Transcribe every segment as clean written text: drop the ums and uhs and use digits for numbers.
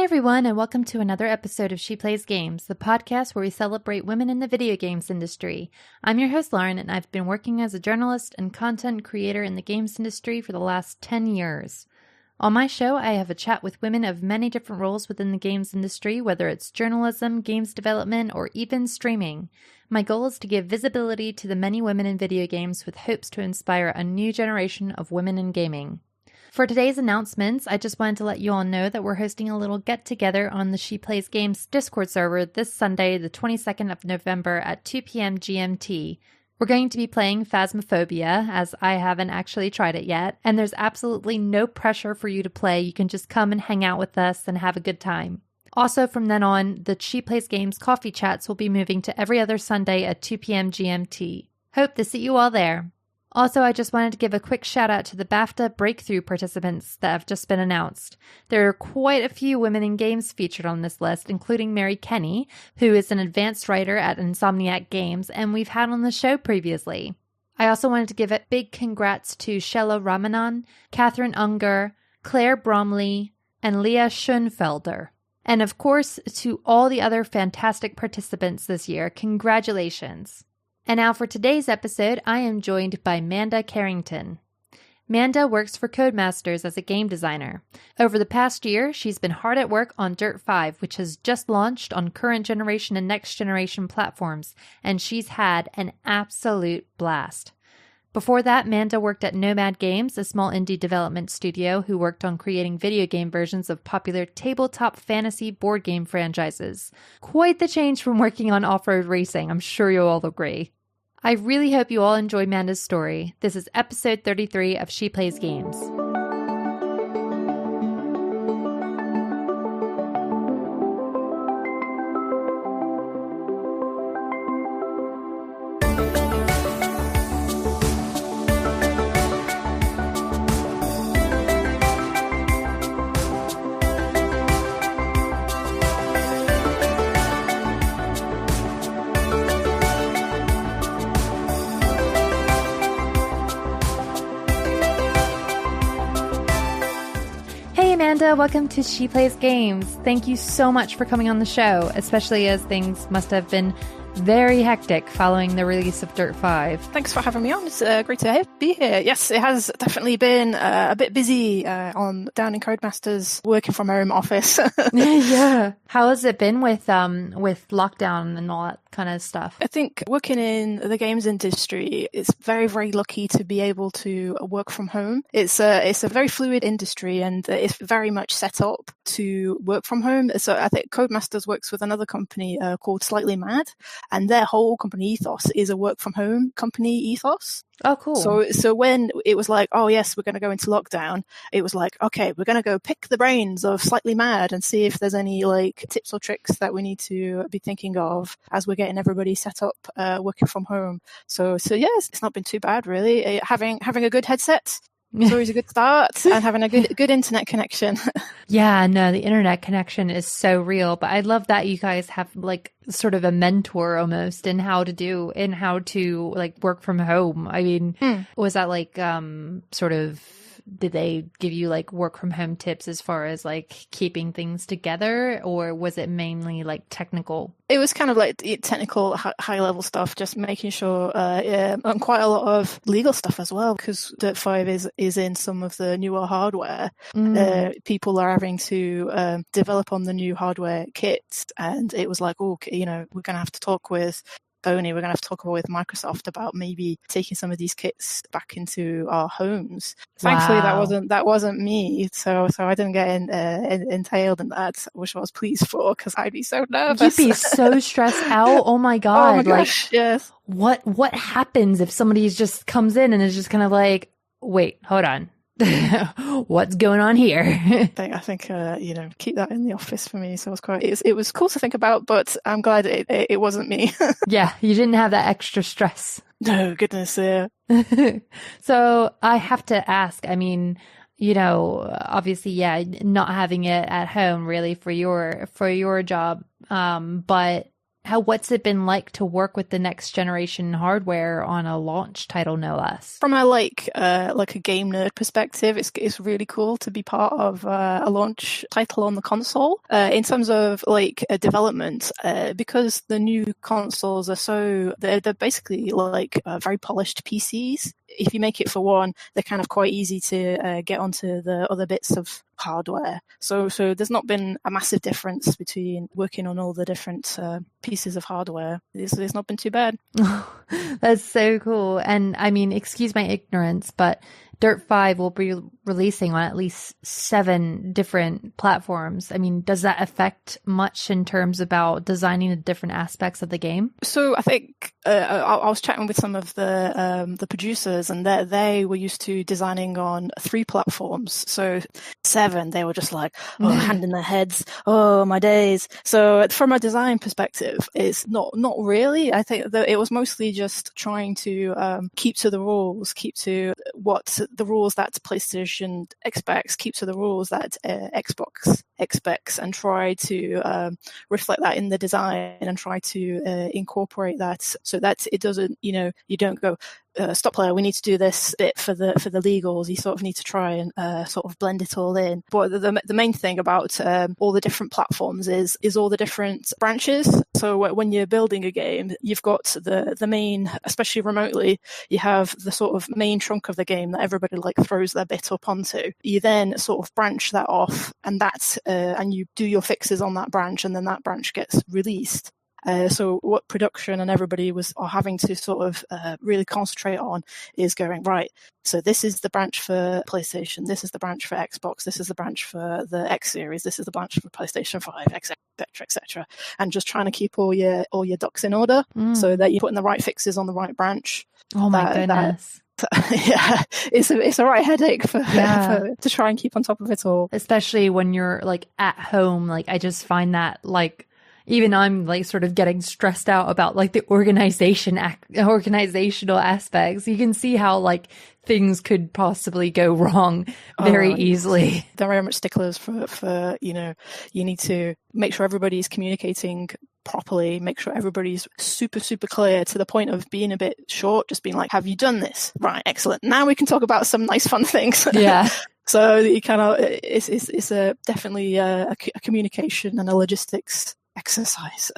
Hi, everyone, and welcome to another episode of She Plays Games, the podcast where we celebrate women in the video games industry. I'm your host, Lauren, and I've been working as a journalist and content creator in the games industry for the last 10 years. On my show, I have a chat with women of many different roles within the games industry, whether it's journalism, games development, or even streaming. My goal is to give visibility to the many women in video games with hopes to inspire a new generation of women in gaming. For today's announcements, I just wanted to let you all know that we're hosting a little get-together on the She Plays Games Discord server this Sunday, the 22nd of November at 2 p.m. GMT. We're going to be playing Phasmophobia, as I haven't actually tried it yet, and there's absolutely no pressure for you to play. You can just come and hang out with us and have a good time. Also, from then on, the She Plays Games coffee chats will be moving to every other Sunday at 2 p.m. GMT. Hope to see you all there. Also, I just wanted to give a quick shout out to the BAFTA Breakthrough participants that have just been announced. There are quite a few women in games featured on this list, including Mary Kenny, who is an advanced writer at Insomniac Games, and we've had on the show previously. I also wanted to give a big congrats to Shella Ramanan, Catherine Unger, Claire Bromley, and Leah Schoenfelder. And of course, to all the other fantastic participants this year, congratulations. And now for today's episode, I am joined by Manda Carrington. Manda works for Codemasters as a game designer. Over the past year, she's been hard at work on Dirt 5, which has just launched on current generation and next generation platforms, and she's had an absolute blast. Before that, Manda worked at Nomad Games, a small indie development studio who worked on creating video game versions of popular tabletop fantasy board game franchises. Quite the change from working on off-road racing, I'm sure you'll all agree. I really hope you all enjoy Manda's story. This is episode 33 of She Plays Games. Manda, welcome to She Plays Games. Thank you so much for coming on the show, especially as things must have been very hectic following the release of Dirt 5. Thanks for having me on. It's great to be here. Yes, it has definitely been a bit busy down in Codemasters working from home office. Yeah. How has it been with lockdown and all that kind of stuff? I think working in the games industry, it's very, very lucky to be able to work from home. It's a very fluid industry and it's very much set up to work from home. So I think Codemasters works with another company called Slightly Mad, and their whole company ethos is a work from home company ethos. Oh, cool. So when it was like, oh yes, we're going to go into lockdown, it was like, okay, we're going to go pick the brains of Slightly Mad and see if there's any like tips or tricks that we need to be thinking of as we're getting everybody set up working from home. So yes, it's not been too bad really. Having a good headset. It's always a good start, and having a good internet connection. Yeah, no, the internet connection is so real. But I love that you guys have like sort of a mentor almost in how to like work from home. I mean, was that like sort of, did they give you like work from home tips as far as like keeping things together, or was it mainly like technical? It was kind of like technical, high level stuff, just making sure, and quite a lot of legal stuff as well, because Dirt 5 is in some of the newer hardware. People are having to develop on the new hardware kits, and it was like, oh, we're going to have to talk with Sony, we're going to have to talk with Microsoft about maybe taking some of these kits back into our homes. Thankfully, that wasn't me, so I didn't get entailed in that, which I was pleased for, because I'd be so nervous. You'd be so stressed out. Oh my god! Oh my gosh! Like, yes. What happens if somebody just comes in and is just kind of like, wait, hold on. What's going on here? I think keep that in the office for me. So it was cool to think about, but I'm glad it wasn't me. Yeah, you didn't have that extra stress. No, goodness, yeah. So I have to ask, I mean, obviously, yeah, not having it at home really for your job. But What's it been like to work with the next generation hardware on a launch title, no less? From a a game nerd perspective, it's really cool to be part of a launch title on the console. In terms of development, because the new consoles are they're basically very polished PCs. If you make it for one, they're kind of quite easy to get onto the other bits of hardware. So there's not been a massive difference between working on all the different pieces of hardware. It's not been too bad. That's so cool. And I mean, excuse my ignorance, but Dirt 5 will be releasing on at least 7 different platforms. I mean, does that affect much in terms about designing the different aspects of the game? So I think I was chatting with some of the producers, and they were used to designing on 3 platforms. So 7, they were just like, hand in their heads, oh my days. So from a design perspective, it's not really. I think that it was mostly just trying to keep to the rules, keep to what the rules that PlayStation expects, keep to the rules that Xbox expects, and try to reflect that in the design and try to incorporate that so that it doesn't, you don't go, stop player, we need to do this bit for the legals. You sort of need to try and sort of blend it all in. But the main thing about all the different platforms is all the different branches. So when you're building a game, you've got the main, especially remotely, you have the sort of main trunk of the game that everybody throws their bit up onto. You then sort of branch that off, and and you do your fixes on that branch, and then that branch gets released. So what production and everybody are having to sort of really concentrate on is going, right, so this is the branch for PlayStation, this is the branch for Xbox, this is the branch for the X series, this is the branch for PlayStation 5, etc., etc., and just trying to keep all your ducks in order so that you're putting the right fixes on the right branch. Oh my goodness. Yeah, it's a right headache to try and keep on top of it all. Especially when you're at home. I just find that even I'm sort of getting stressed out about the organizational aspects. You can see how things could possibly go wrong very easily. They're very much sticklers for you need to make sure everybody's communicating properly, make sure everybody's super, super clear to the point of being a bit short, just being have you done this? Right, excellent. Now we can talk about some nice fun things. Yeah. So you it's definitely a communication and a logistics exercise.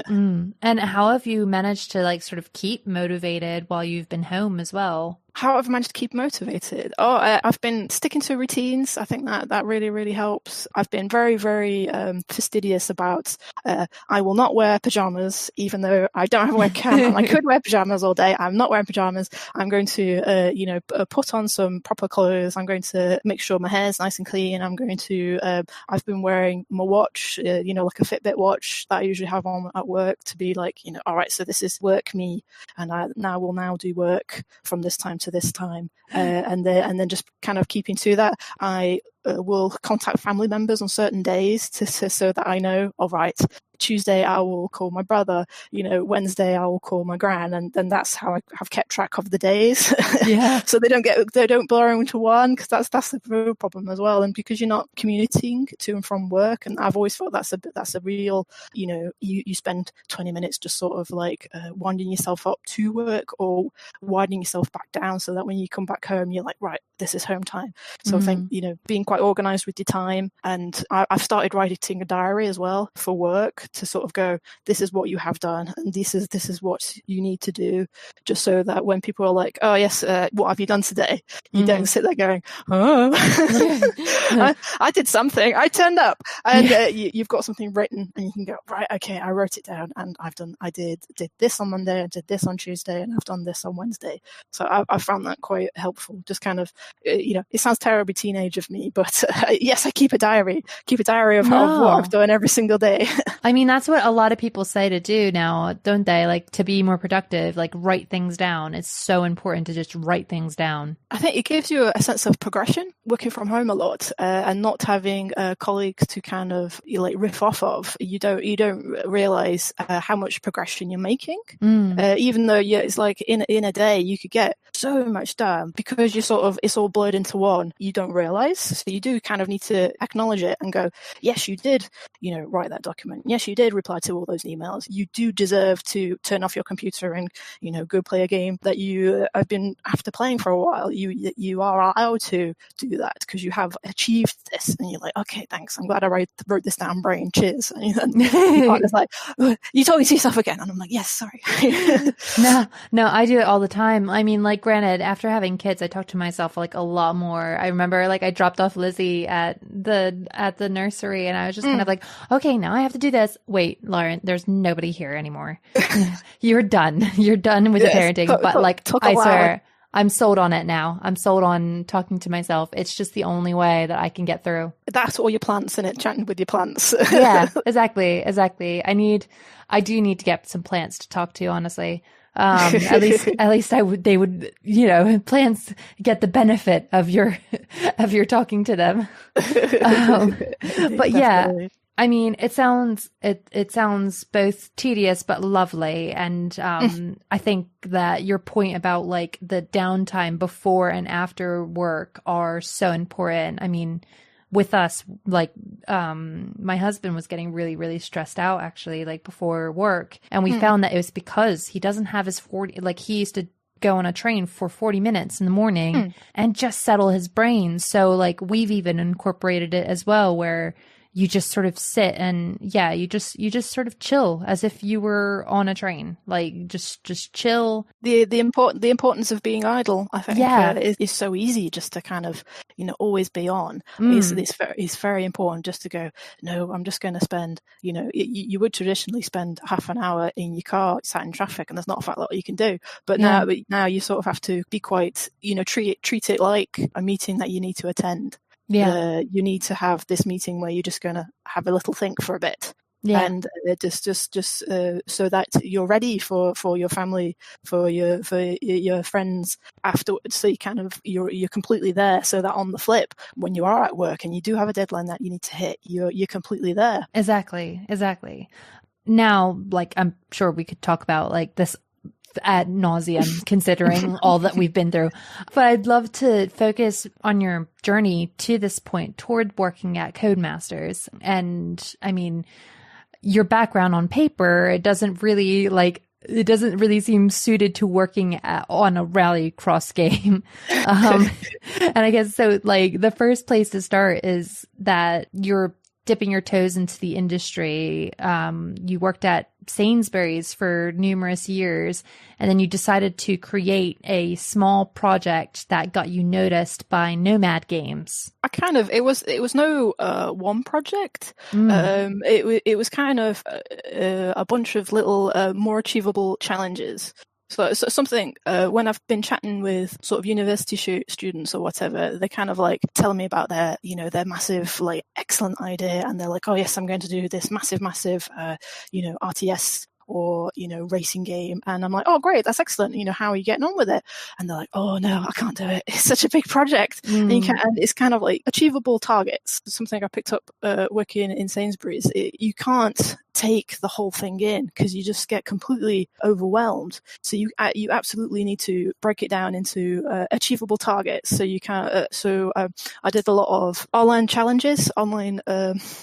And how have you managed to sort of keep motivated while you've been home as well? How have I managed to keep motivated? I've been sticking to routines. I think that really, really helps. I've been very, very fastidious about I will not wear pajamas, even though I don't have a webcam and I could wear pajamas all day. I'm not wearing pajamas. I'm going to, put on some proper clothes. I'm going to make sure my hair's nice and clean. I'm going to, I've been wearing my watch, like a Fitbit watch that I usually have on at work to be all right, so this is work me, and I will now do work from this time to this time, and then just kind of keeping to that. I will contact family members on certain days so that I know, all right, Tuesday I will call my brother, Wednesday I will call my gran, and then that's how I've kept track of the days. Yeah. So they don't blur into one, because that's the real problem as well. And because you're not commuting to and from work, and I've always thought that's a real, you spend 20 minutes just sort of winding yourself up to work or winding yourself back down, so that when you come back home, you're like, right, this is home time. So I think, being quite organized with your time, and I've started writing a diary as well for work, to sort of go, this is what you have done, and this is what you need to do, just so that when people are like, oh yes, what have you done today, you don't sit there going, oh I did something, I turned up, and you've got something written, and you can go, right, okay, I wrote it down, and I did this on Monday, I did this on Tuesday, and I've done this on Wednesday. So I found that quite helpful. Just kind of, it sounds terribly teenage of me, but yes, I keep a diary of what I've done every single day. I mean, that's what a lot of people say to do now, don't they? To be more productive, write things down. It's so important to just write things down. I think it gives you a sense of progression, working from home a lot, and not having colleagues to kind of riff off of. You don't realize how much progression you're making. Even though it's in a day you could get so much down because you sort of, it's all blurred into one. You don't realize. So you do kind of need to acknowledge it and go, yes, you did, write that document. Yes, you did reply to all those emails. You do deserve to turn off your computer and, go play a game that you have been after playing for a while. You are allowed to do that because you have achieved this. And you're like, okay, thanks. I'm glad I wrote this down, brain. Cheers. And then your partner's like, you're talking to yourself again. And I'm like, yes, sorry. No, I do it all the time. I mean, like, granted, after having kids, I talk to myself like a lot more. I remember like I dropped off Lizzie at the nursery and I was just kind of like, okay, now I have to do this. Wait, Lauren, there's nobody here anymore. You're done. You're done with parenting. But like, I swear, I'm sold on it now. I'm sold on talking to myself. It's just the only way that I can get through. That's all your plants in it, chatting with your plants. Yeah, exactly. I do need to get some plants to talk to, honestly. At least they would, plants get the benefit of your talking to them. But yeah, I mean, it sounds both tedious but lovely, and I think that your point about like the downtime before and after work are so important. I mean, with us, like, my husband was getting really, really stressed out actually, like before work. And we found that it was because he doesn't have his he used to go on a train for 40 minutes in the morning and just settle his brain. So like we've even incorporated it as well, where you just sort of sit and you just sort of chill as if you were on a train, like just chill. The importance of being idle, I think, is so easy just to kind of, always be on. It's very important just to go, no, I'm just going to spend, you would traditionally spend half an hour in your car sat in traffic and there's not a lot you can do. But now you sort of have to be quite, treat it like a meeting that you need to attend. Yeah, you need to have this meeting where you're just going to have a little think for a bit, and just so that you're ready for your family, for your friends afterwards. So you kind of you're completely there. So that on the flip, when you are at work and you do have a deadline that you need to hit, you're completely there. Exactly. Now, like, I'm sure we could talk about like this ad nauseum, considering all that we've been through. But I'd love to focus on your journey to this point toward working at Codemasters. And I mean, your background on paper, it doesn't really seem suited to working on a rallycross game. And I guess so, like, the first place to start is that you're dipping your toes into the industry. You worked at Sainsbury's for numerous years, and then you decided to create a small project that got you noticed by Nomad Games. It was no one project. It was kind of a bunch of little more achievable challenges. So something, when I've been chatting with sort of university students or whatever, they kind of like tell me about their massive, like, excellent idea. And they're like, oh yes, I'm going to do this massive, RTS or, racing game. And I'm like, oh, great, that's excellent. How are you getting on with it? And they're like, oh no, I can't do it. It's such a big project. And it's kind of like achievable targets. Something I picked up working in Sainsbury's. You can't take the whole thing in because you just get completely overwhelmed. So you absolutely need to break it down into achievable targets. So you can. I did a lot of online challenges, online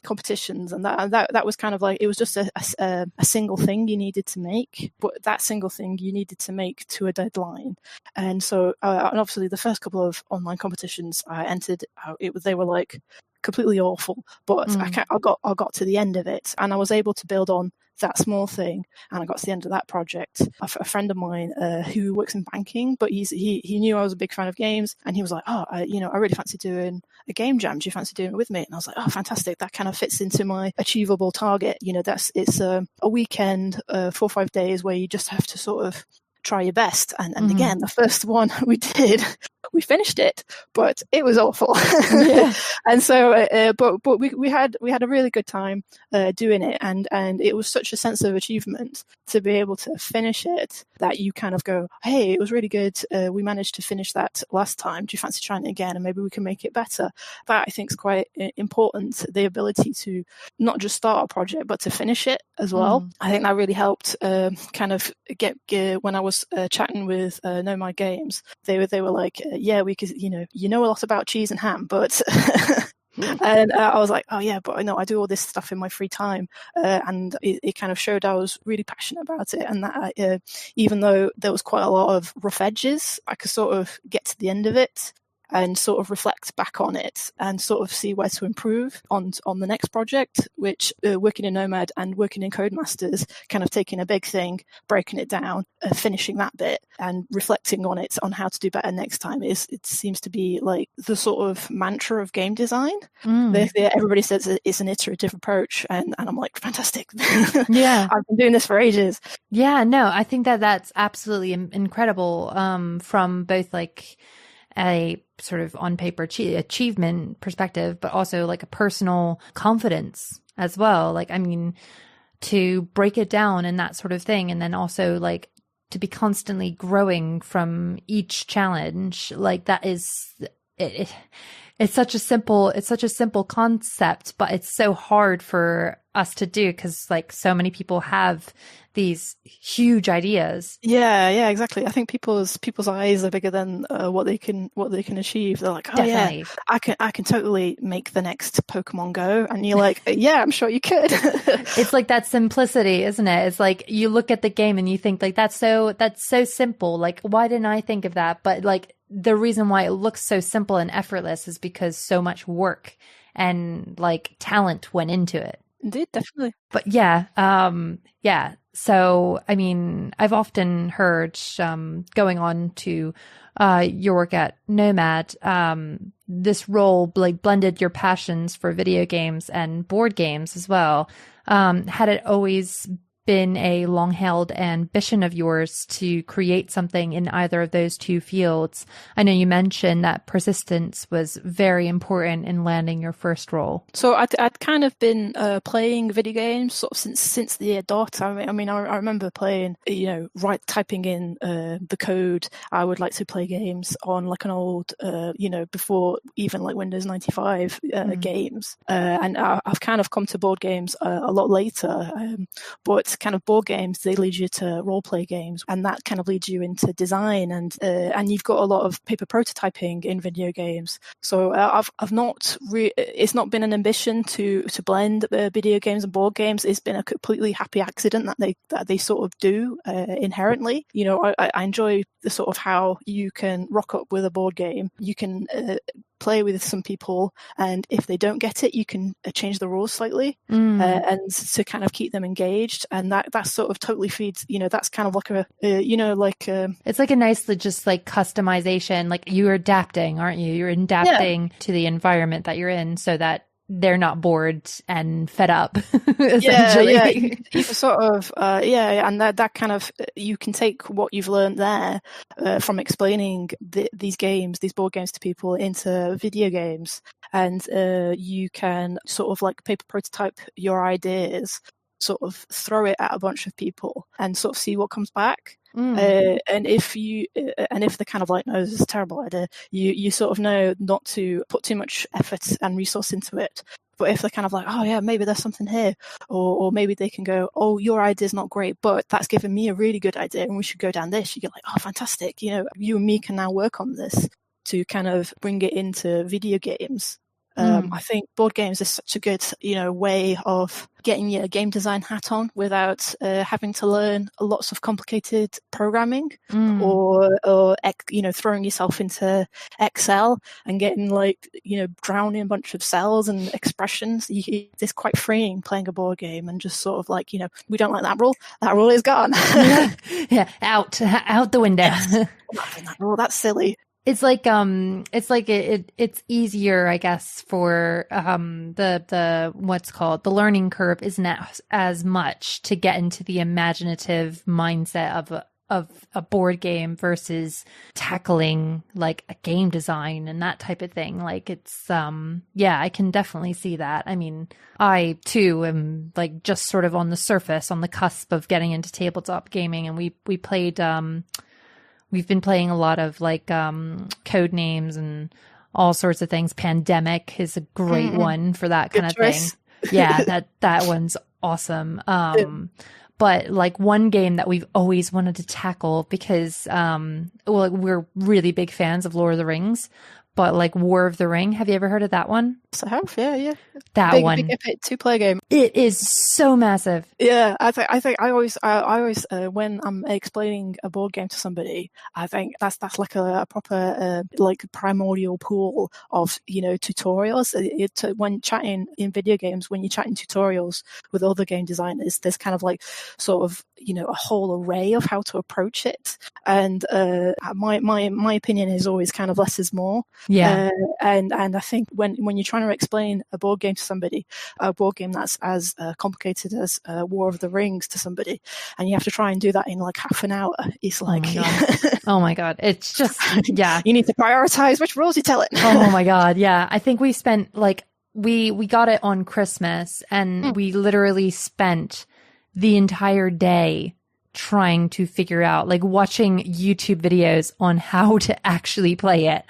competitions, and that was kind of like, it was just a single thing you needed to make, but that single thing you needed to make to a deadline. And so, and obviously, the first couple of online competitions I entered, they were like completely awful, but I got to the end of it, and I was able to build on that small thing, and I got to the end of that project. A friend of mine who works in banking, but he knew I was a big fan of games, and he was like, oh, I really fancy doing a game jam. Do you fancy doing it with me? And I was like, oh, fantastic. That kind of fits into my achievable target. It's a weekend, 4 or 5 days where you just have to sort of try your best. And again, the first one we did we finished it, but it was awful. Yeah. And so, but we had a really good time doing it, and it was such a sense of achievement to be able to finish it that you kind of go, hey, it was really good. We managed to finish that last time. Do you fancy trying it again? And maybe we can make it better. That I think is quite important. The ability to not just start a project, but to finish it as well. I think that really helped kind of get when I was chatting with Nomad Games. They were like, yeah, we could, you know a lot about cheese and ham, but and I was like, oh yeah, but I know I do all this stuff in my free time, and it kind of showed I was really passionate about it, and that even though there was quite a lot of rough edges, I could sort of get to the end of it and sort of reflect back on it and sort of see where to improve on the next project, which working in Nomad and working in Codemasters, kind of taking a big thing, breaking it down, finishing that bit and reflecting on it on how to do better next time it seems to be like the sort of mantra of game design. Everybody says it's an iterative approach, and I'm like, fantastic. Yeah. I've been doing this for ages. Yeah, no, I think that's absolutely incredible from both like a sort of on paper achievement perspective, but also like a personal confidence as well. Like, I mean, to break it down and that sort of thing. And then also like to be constantly growing from each challenge, like that is, it's such a simple concept, but it's so hard for us to do because like so many people have these huge ideas. Yeah, exactly. I think people's eyes are bigger than what they can achieve. They're like, oh Definitely. Yeah, I can totally make the next Pokemon Go, and you're like, yeah, I'm sure you could. It's like that simplicity, isn't it? It's like you look at the game and you think like that's so simple. Like, why didn't I think of that? But like the reason why it looks so simple and effortless is because so much work and like talent went into it. Indeed, definitely. But yeah. So, I mean, I've often heard, going on to, your work at Nomad, this role like blended your passions for video games and board games as well. Had it always been a long-held ambition of yours to create something in either of those two fields? I know you mentioned that persistence was very important in landing your first role. So I'd kind of been playing video games sort of since the year dot. I mean, I remember playing, typing in the code. I would like to play games on like an old, before even like Windows 95 games. And I've kind of come to board games a lot later, but kind of board games, they lead you to role play games, and that kind of leads you into design, and you've got a lot of paper prototyping in video games. So I've not it's not been an ambition to blend video games and board games. It's been a completely happy accident that they sort of do inherently. I enjoy the sort of how you can rock up with a board game, you can play with some people, and if they don't get it, you can change the rules slightly and to kind of keep them engaged, and that sort of totally feeds, that's kind of like it's like a nice just like customization, like you're adapting, aren't you? You're adapting to the environment that you're in so that they're not bored and fed up, essentially. Yeah. You sort of, and that kind of, you can take what you've learned there from explaining these board games to people into video games, and you can sort of like paper prototype your ideas, sort of throw it at a bunch of people and sort of see what comes back. And if they're kind of like, no, this is a terrible idea, you sort of know not to put too much effort and resource into it. But if they're kind of like, oh yeah, maybe there's something here, or maybe they can go, oh, your idea's not great, but that's given me a really good idea, and we should go down this. You get like, oh, fantastic, you and me can now work on this to kind of bring it into video games. I think board games is such a good, way of getting your game design hat on without having to learn lots of complicated programming or throwing yourself into Excel and getting drowning a bunch of cells and expressions. It's quite freeing playing a board game and just sort of like, we don't like that rule. That rule is gone. Yeah, out the window. That rule, that's silly. It's like it's easier, I guess, for the what's called the learning curve isn't as much to get into the imaginative mindset a board game versus tackling like a game design and that type of thing. Like it's yeah, I can definitely see that. I mean, I too am like just sort of on the surface, on the cusp of getting into tabletop gaming, and we played we've been playing a lot of like Codenames and all sorts of things. Pandemic is a great one for that kind of thing. Yeah, that one's awesome. But like one game that we've always wanted to tackle because, well, we're really big fans of Lord of the Rings, but like War of the Ring. Have you ever heard of that one? So I have, yeah. That big, one. Big epic 2-player game. It is so massive. Yeah, I think I always when I'm explaining a board game to somebody, I think that's like a proper like primordial pool of tutorials. When chatting in video games, when you're chatting tutorials with other game designers, there's kind of like sort of a whole array of how to approach it. And my opinion is always kind of less is more. Yeah. And I think when you're trying to explain a board game to somebody, a board game that's as complicated as War of the Rings to somebody, and you have to try and do that in like half an hour, it's like, oh my god, it's just, yeah, you need to prioritize which rules you tell it. Oh my god, yeah. I think we spent like we got it on Christmas, and we literally spent the entire day trying to figure out, like, watching YouTube videos on how to actually play it.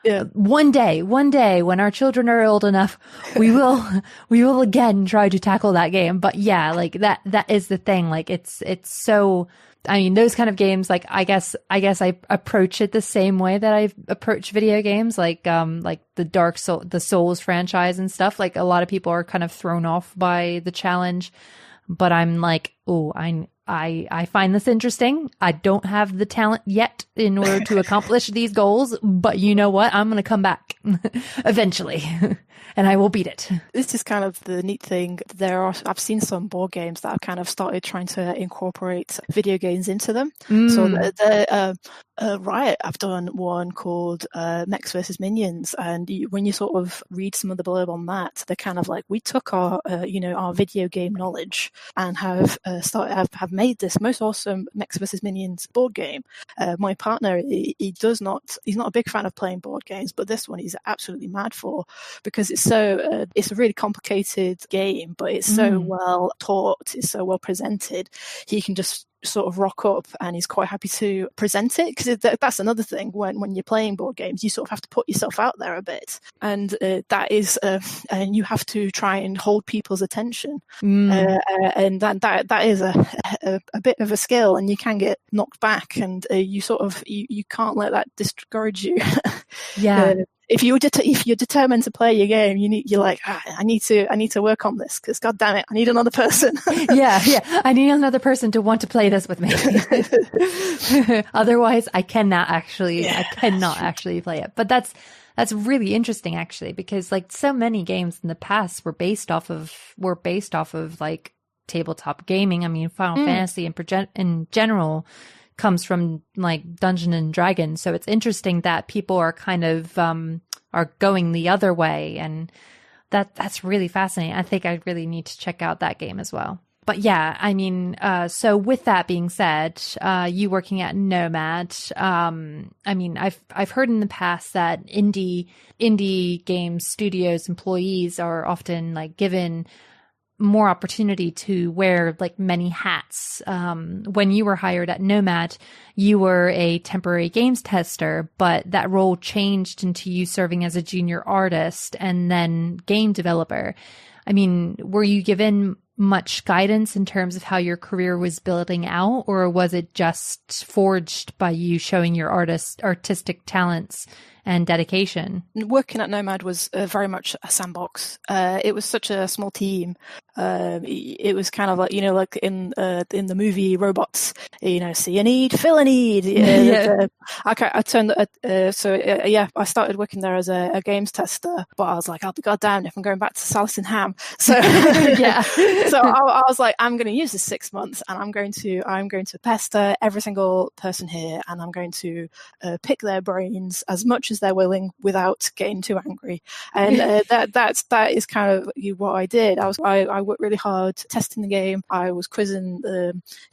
Yeah. One day when our children are old enough, we will again try to tackle that game. But yeah, like that is the thing. Like it's so, I mean, those kind of games, like, I guess I approach it the same way that I approach video games, like the Souls franchise and stuff. Like a lot of people are kind of thrown off by the challenge, but I'm like, oh, I find this interesting. I don't have the talent yet in order to accomplish these goals, but you know what? I'm going to come back eventually and I will beat it. This is kind of the neat thing. I've seen some board games that have kind of started trying to incorporate video games into them. So Riot have done one called Mechs vs Minions, and when you sort of read some of the blurb on that, they're kind of like, we took our our video game knowledge and have made this most awesome Mechs vs Minions board game. My partner, he's not a big fan of playing board games, but this one he's absolutely mad for, because it's a really complicated game, but it's so well taught, it's so well presented. He can just sort of rock up and he's quite happy to present it, because that's another thing when you're playing board games, you sort of have to put yourself out there a bit, and that is and you have to try and hold people's attention, and that is a bit of a skill, and you can get knocked back, and you can't let that discourage you. Yeah. If you're determined to play your game, you're like, I need to work on this, because God damn it, I need another person. yeah, I need another person to want to play this with me. Otherwise, I cannot actually play it. But that's really interesting, actually, because like so many games in the past were based off of like tabletop gaming. I mean, Final Fantasy in general comes from like Dungeons and Dragons, so it's interesting that people are kind of are going the other way, and that's really fascinating. I think I really need to check out that game as well. But yeah, I mean, so with that being said, you working at Nomad, I mean, I've heard in the past that indie game studios employees are often like given more opportunity to wear like many hats. When you were hired at Nomad, you were a temporary games tester, but that role changed into you serving as a junior artist and then game developer. I mean, were you given much guidance in terms of how your career was building out, or was it just forged by you showing your artistic talents and dedication? Working at Nomad was very much a sandbox. It was such a small team. It was kind of like, like in the movie Robots, see a need, fill a need. I turned, I started working there as a games tester, but I was like, I'll be goddamn if I'm going back to Salis and Ham. So, yeah. So I was like, I'm going to use this 6 months, and I'm going to pester every single person here, and I'm going to pick their brains as much as as they're willing without getting too angry. And that is kind of what I did. I worked really hard testing the game. I was quizzing,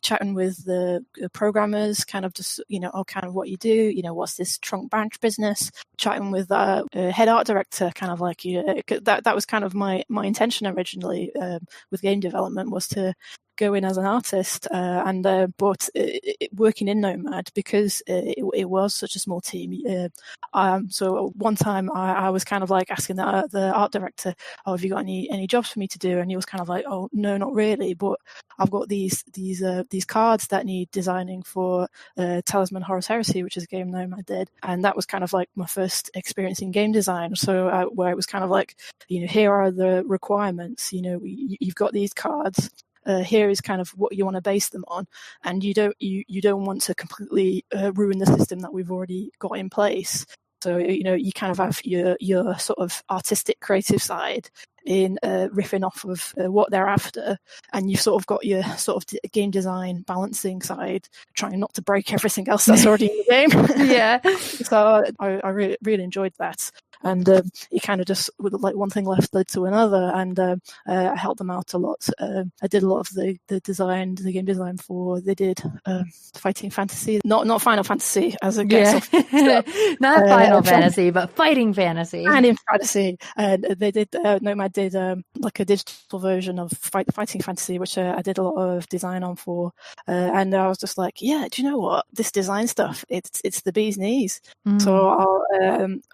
chatting with the programmers, kind of just, kind of what you do, what's this trunk branch business, chatting with head art director, kind of like, that was kind of my intention originally with game development, was to go in as an artist, but working in Nomad, because it was such a small team. So one time I was kind of like asking the art director, "Oh, have you got any jobs for me to do?" And he was kind of like, "Oh, no, not really, but I've got these cards that need designing for Talisman Horus Heresy, which is a game Nomad did." And that was kind of like my first experience in game design. So where it was kind of like, here are the requirements. You've got these cards. Here is kind of what you want to base them on, and you don't want to completely ruin the system that we've already got in place. So you kind of have your sort of artistic, creative side in riffing off of what they're after, and you've sort of got your sort of game design balancing side, trying not to break everything else that's already in the game. Yeah. So I really, really enjoyed that. And it kind of just, with like one thing left led to another, and I helped them out a lot. I did a lot of the game design for. They did Fighting Fantasy, not Final Fantasy as a guess. Yeah. Not Final Fantasy, but Fighting Fantasy. And in Fantasy, they did. Nomad did like a digital version of Fighting Fantasy, which I did a lot of design on for. And I was just like, yeah, do you know what? This design stuff, it's the bee's knees. So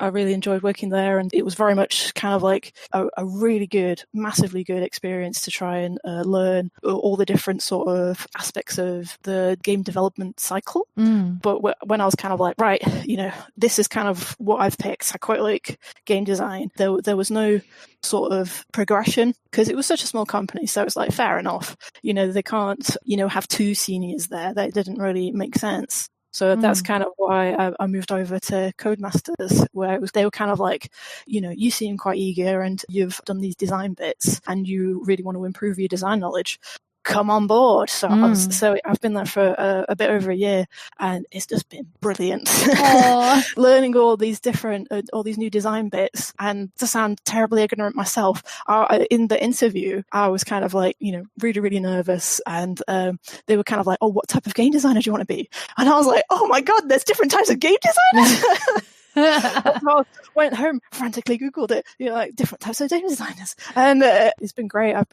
I really enjoyed working there, and it was very much kind of like a really good, massively good experience to try and learn all the different sort of aspects of the game development cycle. But when I was kind of like, right, this is kind of what I've picked. I quite like game design. There was no sort of progression because it was such a small company, so it's like, fair enough. They can't have two seniors there. That didn't really make sense. So that's kind of why I moved over to Codemasters, where they were kind of like, you seem quite eager and you've done these design bits and you really want to improve your design knowledge. Come on board. So I've been there for a bit over a year, and it's just been brilliant. Learning all these different, all these new design bits, and to sound terribly ignorant myself, in the interview, I was kind of like, really, really nervous, and they were kind of like, "Oh, what type of game designer do you want to be?" And I was like, "Oh my God, there's different types of game designers." I went home, frantically Googled it, like different types of game designers, and it's been great. I've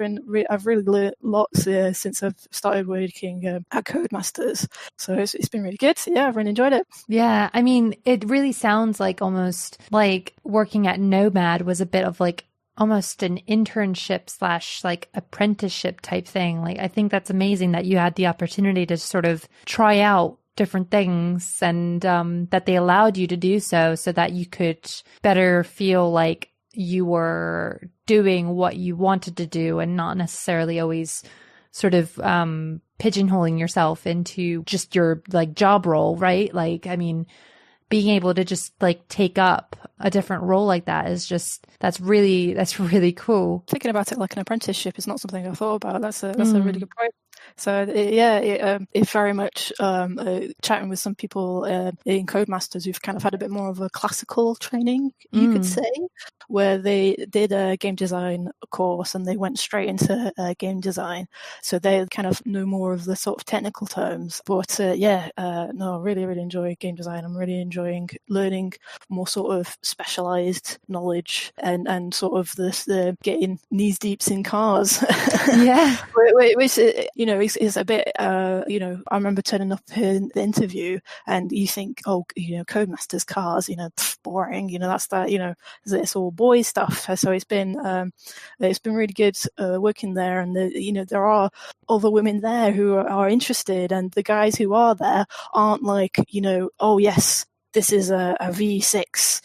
really learned lots since I've started working at Codemasters, so it's been really good. So yeah, I've really enjoyed it. Yeah, I mean, it really sounds like almost like working at Nomad was a bit of like almost an internship / like apprenticeship type thing. Like, I think that's amazing that you had the opportunity to sort of try out different things, and that they allowed you to do so that you could better feel like you were doing what you wanted to do and not necessarily always sort of pigeonholing yourself into just your like job role, right? Like, I mean, being able to just like take up a different role like that is just, that's really cool. Thinking about it like an apprenticeship is not something I thought about. That's a really good point. So it's very much chatting with some people in Codemasters who've kind of had a bit more of a classical training, you could say, where they did a game design course and they went straight into game design. So they kind of know more of the sort of technical terms. But really, really enjoy game design. I'm really enjoying learning more sort of specialized knowledge and sort of the getting knees deeps in cars. Yeah. Which is a bit, I remember turning up in the interview and you think, Codemasters cars, boring, that's that, it's all boys stuff. So it's been really good working there, and there are other women there who are interested, and the guys who are there aren't like, oh yes, this is a V6,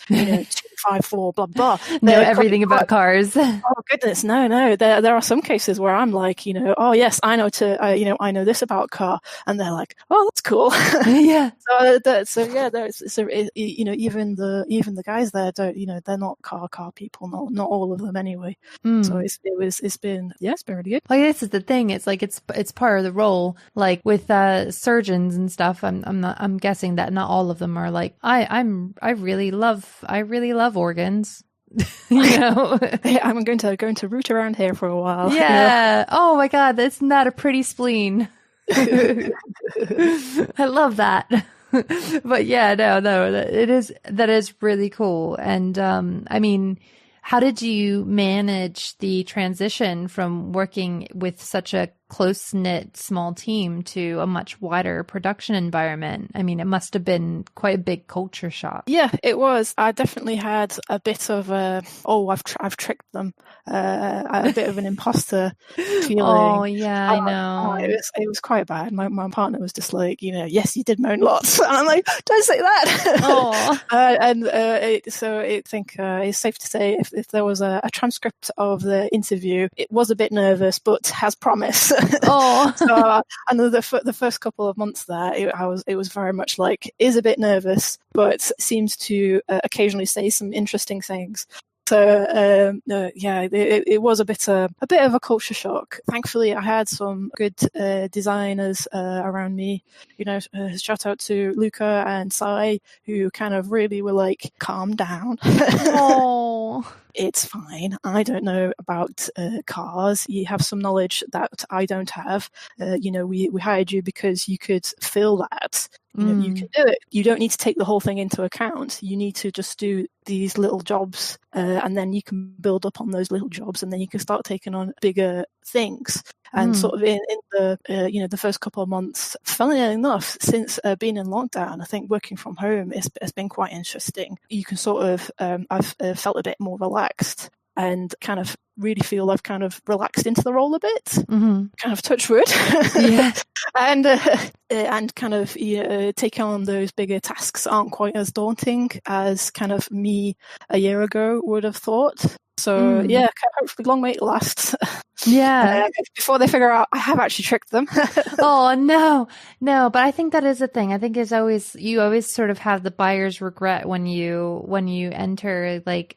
5-4, blah, blah. Know everything about cars. Oh goodness, no. There are some cases where I'm like, oh yes, I know I know this about car, and they're like, oh, that's cool. Yeah. Even the guys there don't, they're not car people, not all of them anyway. So it's been really good. Like, this is the thing. It's like it's part of the role. Like with surgeons and stuff. I'm guessing that not all of them are like I really love organs. Hey, I'm going to root around here for a while. Yeah. Oh my God, that's not a pretty spleen. I love that. But yeah, no, that is really cool. And I mean, how did you manage the transition from working with such a close-knit small team to a much wider production environment? I mean, it must have been quite a big culture shock. Yeah, it was. I definitely had a bit of I've tricked them, a bit of an imposter feeling. Oh yeah, I know. It was quite bad. My partner was just like, yes, you did moan lots, and I'm like, don't say that. Oh. I think it's safe to say if there was a transcript of the interview, it was a bit nervous, but has promise. Oh. And the first couple of months there, it was very much like, is a bit nervous, but seems to occasionally say some interesting things. So it was a bit of a culture shock. Thankfully, I had some good designers around me. Shout out to Luca and Sai, who kind of really were like, calm down. Oh. It's fine. I don't know about cars. You have some knowledge that I don't have. We hired you because you could fill that. You can do it. You don't need to take the whole thing into account. You need to just do these little jobs, and then you can build up on those little jobs, and then you can start taking on bigger things. And sort of in the first couple of months, funnily enough, since being in lockdown, I think working from home has been quite interesting. You can sort of, I've felt a bit more relaxed and kind of really feel I've kind of relaxed into the role a bit, kind of touch wood. Yeah. and kind of taking on those bigger tasks aren't quite as daunting as kind of me a year ago would have thought. So hopefully long may it last. Yeah. Before they figure out I have actually tricked them. Oh no, but I think that is a thing. I think you always sort of have the buyer's regret when you enter like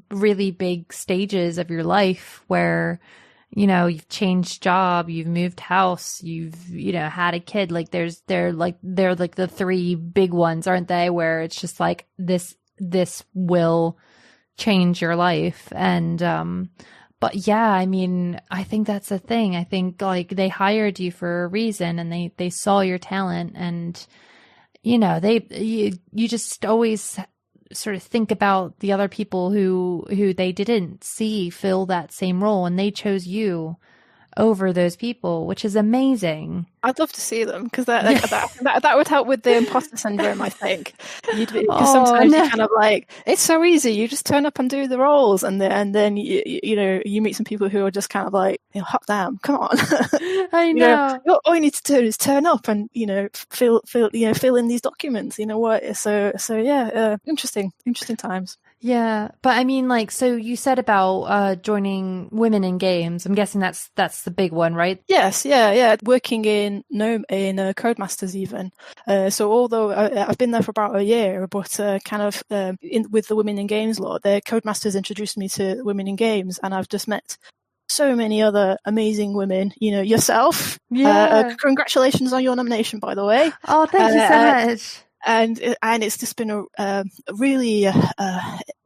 really big stages of your life where you've changed job, you've moved house, you've had a kid. Like they're like the three big ones, aren't they? Where it's just like this will change your life. And but yeah, I mean, I think that's the thing. I think like they hired you for a reason, and they saw your talent, and you just always sort of think about the other people who they didn't see fill that same role, and they chose you over those people, which is amazing. I'd love to see them, because that would help with the imposter syndrome, I think. Because sometimes you're kind of like, it's so easy, you just turn up and do the roles, and then you meet some people who are just kind of like, hot damn, come on. I know. All you need to do is turn up and fill in these documents. You know what? So yeah, interesting times. Yeah, but I mean, like, so you said about joining Women in Games. I'm guessing that's the big one, right? Yes, yeah. Working in Codemasters even. So although I've been there for about a year, but with the Women in Games law, the Codemasters introduced me to Women in Games, and I've just met so many other amazing women. yourself. Yeah. Congratulations on your nomination, by the way. Oh, thank you so much. And it's just been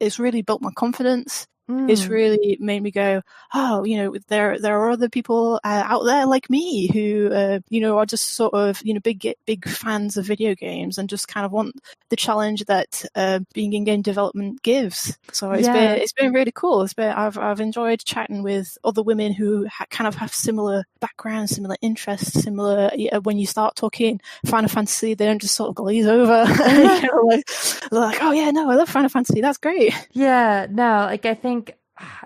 it's really built my confidence. It's really made me go, oh, there are other people out there like me who, are just sort of, big fans of video games and just kind of want the challenge that being in game development gives. So it's been really cool. I've enjoyed chatting with other women who kind of have similar backgrounds, similar interests, similar. When you start talking Final Fantasy, they don't just sort of glaze over. They're like, oh yeah, no, I love Final Fantasy. That's great. Yeah, no, like I think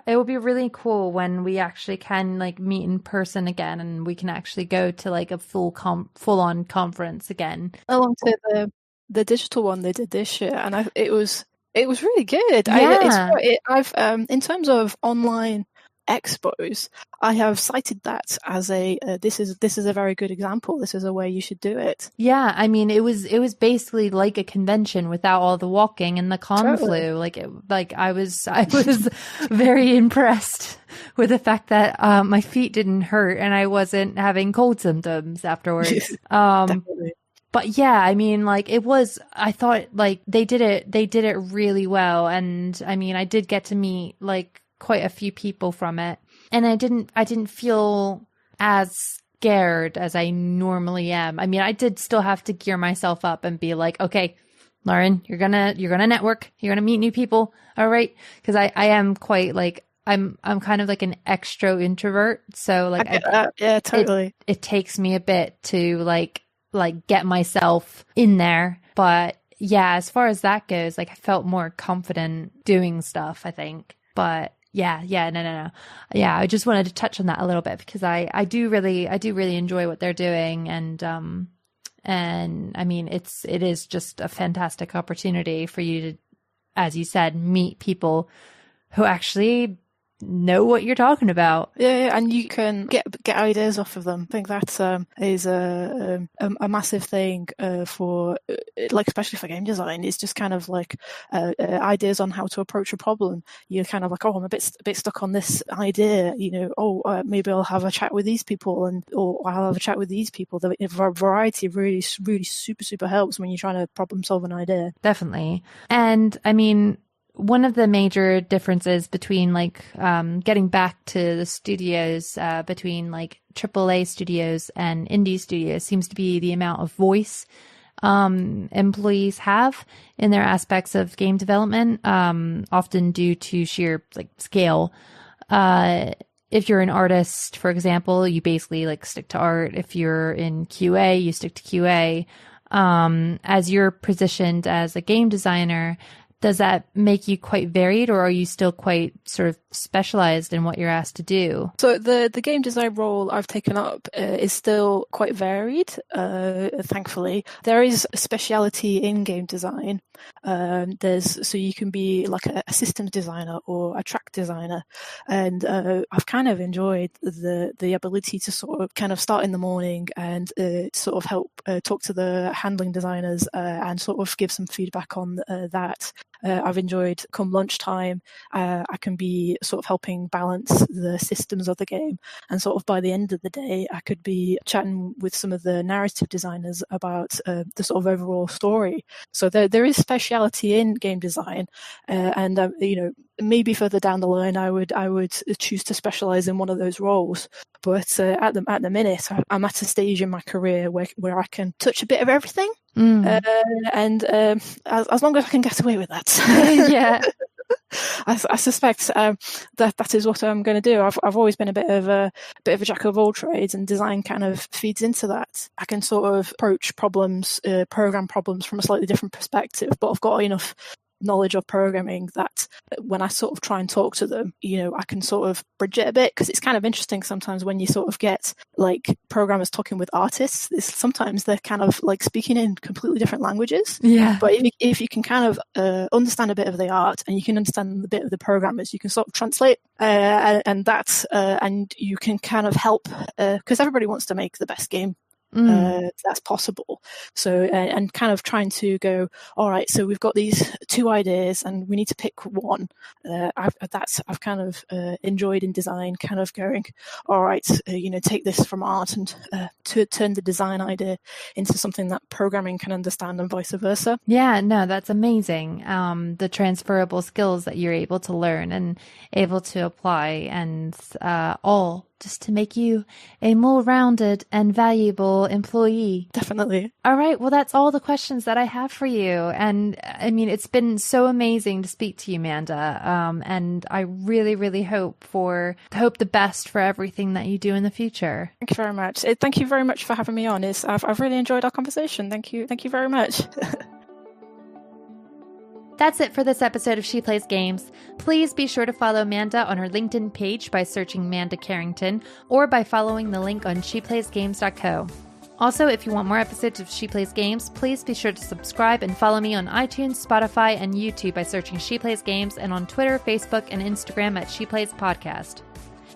it will be really cool when we actually can like meet in person again, and we can actually go to like a full-on conference again. Along to the digital one they did this year, and it was It was really good. Yeah. I've in terms of online expos, I have cited that as this is a very good example. This is a way you should do it. Yeah, I mean, it was basically like a convention without all the walking and the Totally. conflu. Like I was very impressed with the fact that my feet didn't hurt and I wasn't having cold symptoms afterwards. Definitely. But yeah, I mean, like I thought like they did it really well. And I mean, I did get to meet like quite a few people from it. And I didn't feel as scared as I normally am. I mean, I did still have to gear myself up and be like, okay, Lauren, you're gonna network, you're gonna meet new people. All right. Cause I am quite like, I'm kind of like an extro introvert. So like, yeah, totally. It takes me a bit to like get myself in there. But yeah, as far as that goes, like I felt more confident doing stuff, I think. But no. Yeah, I just wanted to touch on that a little bit because I do really enjoy what they're doing. And I mean, it is just a fantastic opportunity for you to, as you said, meet people who actually know what you're talking about. Yeah, and you can get ideas off of them. I think that is a massive thing for like, especially for game design. It's just kind of like ideas on how to approach a problem. You're kind of like, oh, I'm a bit stuck on this idea. Maybe I'll have a chat with these people, or I'll have a chat with these people. The variety really, really super helps when you're trying to problem solve an idea. Definitely, and I mean, one of the major differences between like getting back to the studios between like AAA studios and indie studios seems to be the amount of voice employees have in their aspects of game development, often due to sheer like scale. If you're an artist, for example, you basically like stick to art. If you're in QA, you stick to QA. As you're positioned as a game designer, does that make you quite varied, or are you still quite sort of specialized in what you're asked to do? So the game design role I've taken up is still quite varied, thankfully. There is a speciality in game design. So you can be like a systems designer or a track designer. And I've kind of enjoyed the ability to sort of kind of start in the morning and sort of help talk to the handling designers and sort of give some feedback on that. I've enjoyed come lunchtime, I can be sort of helping balance the systems of the game. And sort of by the end of the day, I could be chatting with some of the narrative designers about the sort of overall story. So there is speciality in game design. And maybe further down the line, I would choose to specialize in one of those roles. But at the minute, I'm at a stage in my career where I can touch a bit of everything. And as long as I can get away with that. Yeah. I suspect that is what I'm going to do. I've always been a bit of a jack of all trades, and design kind of feeds into that. I can sort of approach problems, program problems from a slightly different perspective, but I've got enough knowledge of programming that when I sort of try and talk to them, I can sort of bridge it a bit, because it's kind of interesting sometimes when you sort of get like programmers talking with artists. Sometimes they're kind of like speaking in completely different languages. Yeah. But if you can kind of understand a bit of the art and you can understand a bit of the programmers, you can sort of translate and you can kind of help, because everybody wants to make the best game that's possible. So and kind of trying to go, all right, so we've got these two ideas and we need to pick one. I've kind of enjoyed in design, kind of going, all right, take this from art and to turn the design idea into something that programming can understand, and vice versa. Yeah, no, that's amazing. The transferable skills that you're able to learn and able to apply, and all just to make you a more rounded and valuable employee. Definitely. All right. Well, that's all the questions that I have for you. And I mean, it's been so amazing to speak to you, Manda. And I really, really hope the best for everything that you do in the future. Thank you very much. Thank you very much for having me on. I've really enjoyed our conversation. Thank you. Thank you very much. That's it for this episode of She Plays Games. Please be sure to follow Manda on her LinkedIn page by searching Manda Carrington, or by following the link on sheplaysgames.co. Also, if you want more episodes of She Plays Games, please be sure to subscribe and follow me on iTunes, Spotify, and YouTube by searching She Plays Games, and on Twitter, Facebook, and Instagram at She Plays Podcast.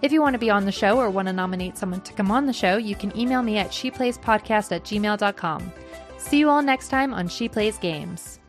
If you want to be on the show or want to nominate someone to come on the show, you can email me at sheplayspodcast@gmail.com. See you all next time on She Plays Games.